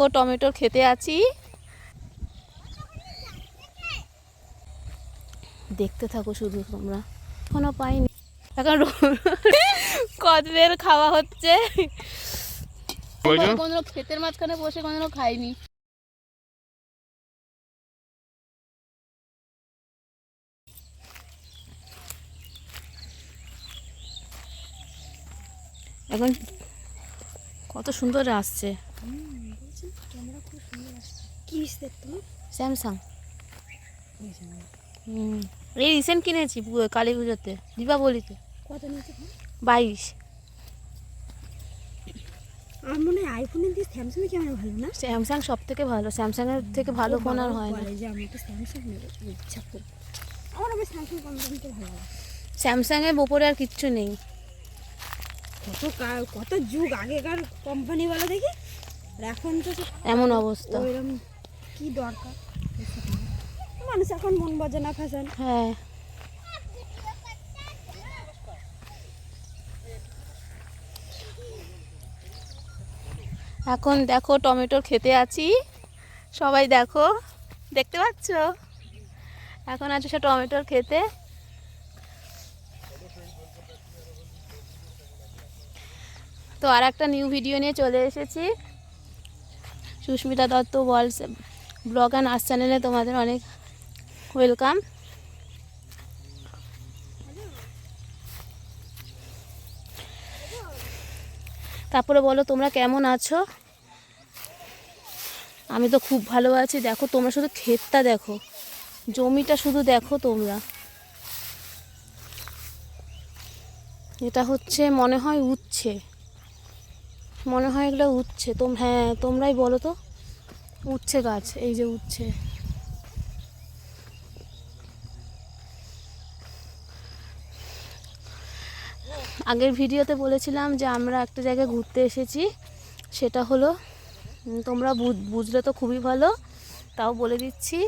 ও টমেটোর খেতে আছি, দেখতে থাকো শুধু তোমরা। এখনো পাইনি, এখন কদবেল খাওয়া হচ্ছে। কোনো ক্ষেতের মাঝখানে বসে কোনো খাইনি। এখন কত সুন্দর আসছে। স্যামসাং এই রিসেন্ট কিনেছি কালী পুজোতে, দীপাবলিতে। কত নিয়েছে? 22। আমার মনে হয় আইফোনের দিয়ে স্যামসাং ক্যামেরা ভালো না? স্যামসাং সব থেকে ভালো, স্যামসাংয়ের থেকে ভালো ফোন আর হয় না। যে আমি একটা স্যামসাং নেব ইচ্ছা খুব, আমার আবার স্যামসাং কোম্পানিতে ভালো লাগে। স্যামসাংয়ের ওপরে আর কিচ্ছু নেই। কত যুগ আগেকার কোম্পানি বলে দেখি, এখন তো এমন অবস্থা। ওইরকম কি দরকার, মানুষ এখন মন বাজে না ফ্যাশন। হ্যাঁ, এখন দেখো টমেটোর খেতে আছি, সবাই দেখো, দেখতে পাচ্ছ? এখন আছে সে টমেটোর খেতে। তো আর একটা নিউ ভিডিও নিয়ে চলে এসেছি। Sushmita Dutta blog and arts চ্যানেলে তোমাদের অনেক ওয়েলকাম। তারপরে বলো তোমরা কেমন আছো? আমি তো খুব ভালো আছি। দেখো তোমরা শুধু ক্ষেতটা দেখো, জমিটা শুধু দেখো তোমরা। এটা হচ্ছে মনে হয় উচ্ছে, মনে হয় এগুলো উচ্ছে। হ্যাঁ তোমরাই বলো তো, উচ্ছে গাছ, এই যে উচ্ছে। আগের ভিডিওতে বলেছিলাম যে আমরা একটা জায়গায় ঘুরতে এসেছি, সেটা হলো, তোমরা বুঝলে তো খুবই ভালো, তাও বলে দিচ্ছি।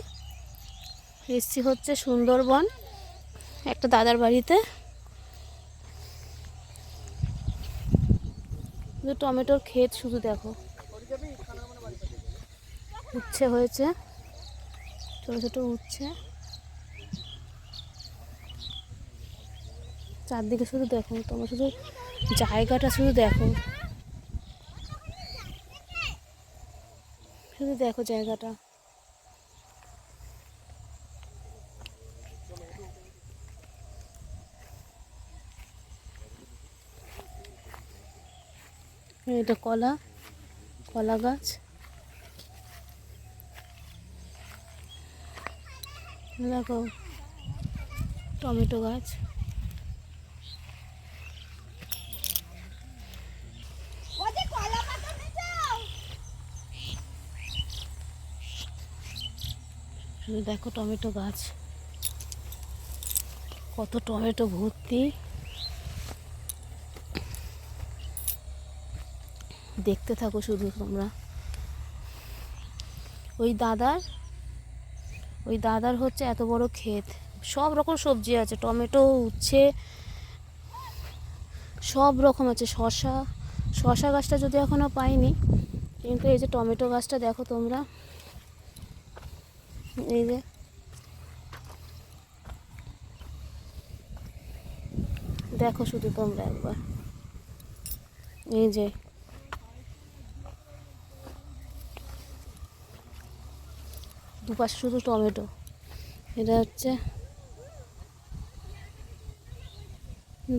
এসছি হচ্ছে সুন্দরবন, একটা দাদার বাড়িতে। টমেটোর ক্ষেত শুধু দেখো, উচ্ছে হয়েছে, ছোটো ছোটো উচ্ছে। চারদিকে শুধু দেখো তোমরা, শুধু জায়গাটা শুধু দেখো, শুধু দেখো জায়গাটা। এটা কলা গাছ, দেখো টমেটো গাছ। শুধু দেখো টমেটো গাছ, কত টমেটো ভর্তি, দেখতে থাকো শুধু তোমরা। ওই দাদার হচ্ছে এত বড় ক্ষেত, সব রকম সবজি আছে, টমেটো, উচ্ছে, সব রকম আছে। শশা গাছটা যদি এখনো পাইনি, কিন্তু এই যে টমেটো গাছটা দেখো তোমরা, এই যে দেখো শুধু তোমরা একবার, এই যে দুপাশে শুধু টমেটো। এটা হচ্ছে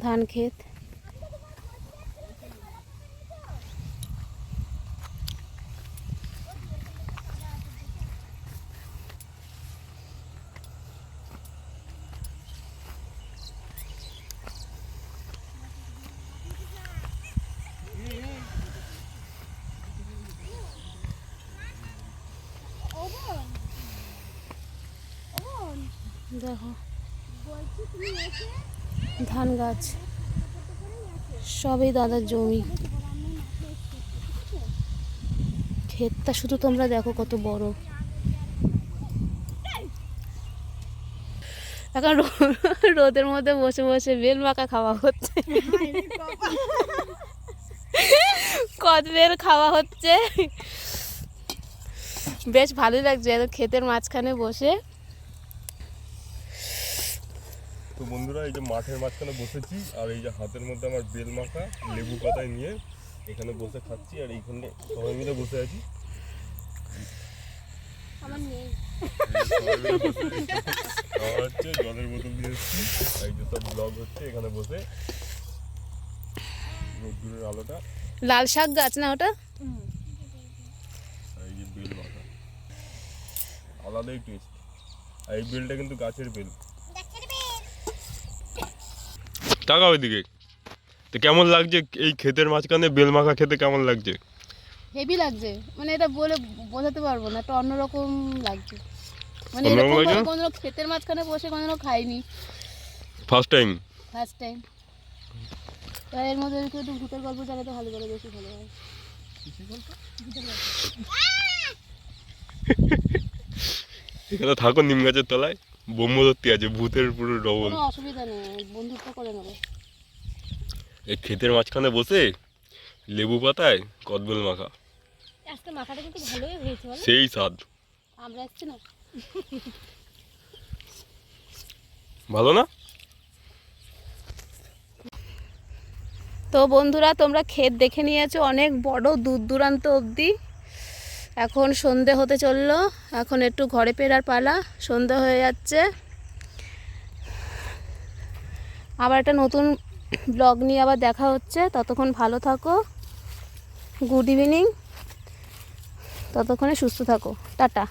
ধান ক্ষেত। দেখো ধান গাছ, সবই দাদার জমি। ক্ষেতটা শুধু তোমরা দেখো কত বড়। এখন রোদের মধ্যে বসে বসে বেল মাখা খাওয়া হচ্ছে, কদবেল খাওয়া হচ্ছে। বেশ ভালোই লাগছে এত ক্ষেতের মাঝখানে বসে। তো বন্ধুরা এই যে মাঠের মাঝখানে বসেছি আর এই যে হাতের মধ্যে আমার বেল মাখা লেবু পাতায় নিয়ে এখানে বসে খাচ্ছি আর এইখানে সবাই মিলে বসে আছি। আমার নেই। খাওয়া হচ্ছে, জলের বোতল দিয়ে এসেছি, এই যে সব ব্লগ হচ্ছে এখানে বসে রোদ্দুরের আলোটা। লাল শাক গাছ না ওটা? আর এই যে বেল মাখা আলাদাই টেস্ট। আর এই বেলটা কিন্তু গাছের বেল। টাকা ওইদিকে তো কেমন লাগছে এই ক্ষেতের মাঝখানে বেল মাখা খেতে? কেমন লাগছে? হেভি লাগছে, মানে এটা বলে বোঝাতে পারবো না, একটা অন্যরকম লাগছে। মানে অন্যরকম এরকম লাগছে? কোনো ক্ষেতের মাঝখানে বসে কোনোদিনও খাইনি, ফার্স্ট টাইম। First time. তাই এর মধ্যে একটু ভূতের গল্প চালাতে ভালো করে, বেশি ভালো হয়। এখানে থাকো নিম গাছের তলায়, ব্রহ্মদত্তি আছে, ভূতের পুরো ডবল। কোনো অসুবিধা নেই, বন্ধুত্ব করে নেবো। এই ক্ষেতের মাঝখানে বসে লেবু পাতায় কদবেল মাখা, আজকে মাথাটা কিন্তু ভালোই হয়েছে বলো। সেই স্বাদ। আমরা এসছি না, ভালো না? তো বন্ধুরা তোমরা ক্ষেত দেখে নিয়েছো অনেক বড়, দূর দূরান্ত অবধি। এখন সন্ধে হতে চললো, এখন একটু ঘরে ফেরার পালা, সন্ধে হয়ে যাচ্ছে। আবার একটা নতুন ব্লগ নিয়ে আবার দেখা হচ্ছে, ততক্ষণ ভালো থাকো, গুড ইভিনিং, ততক্ষণে সুস্থ থাকো, টাটা।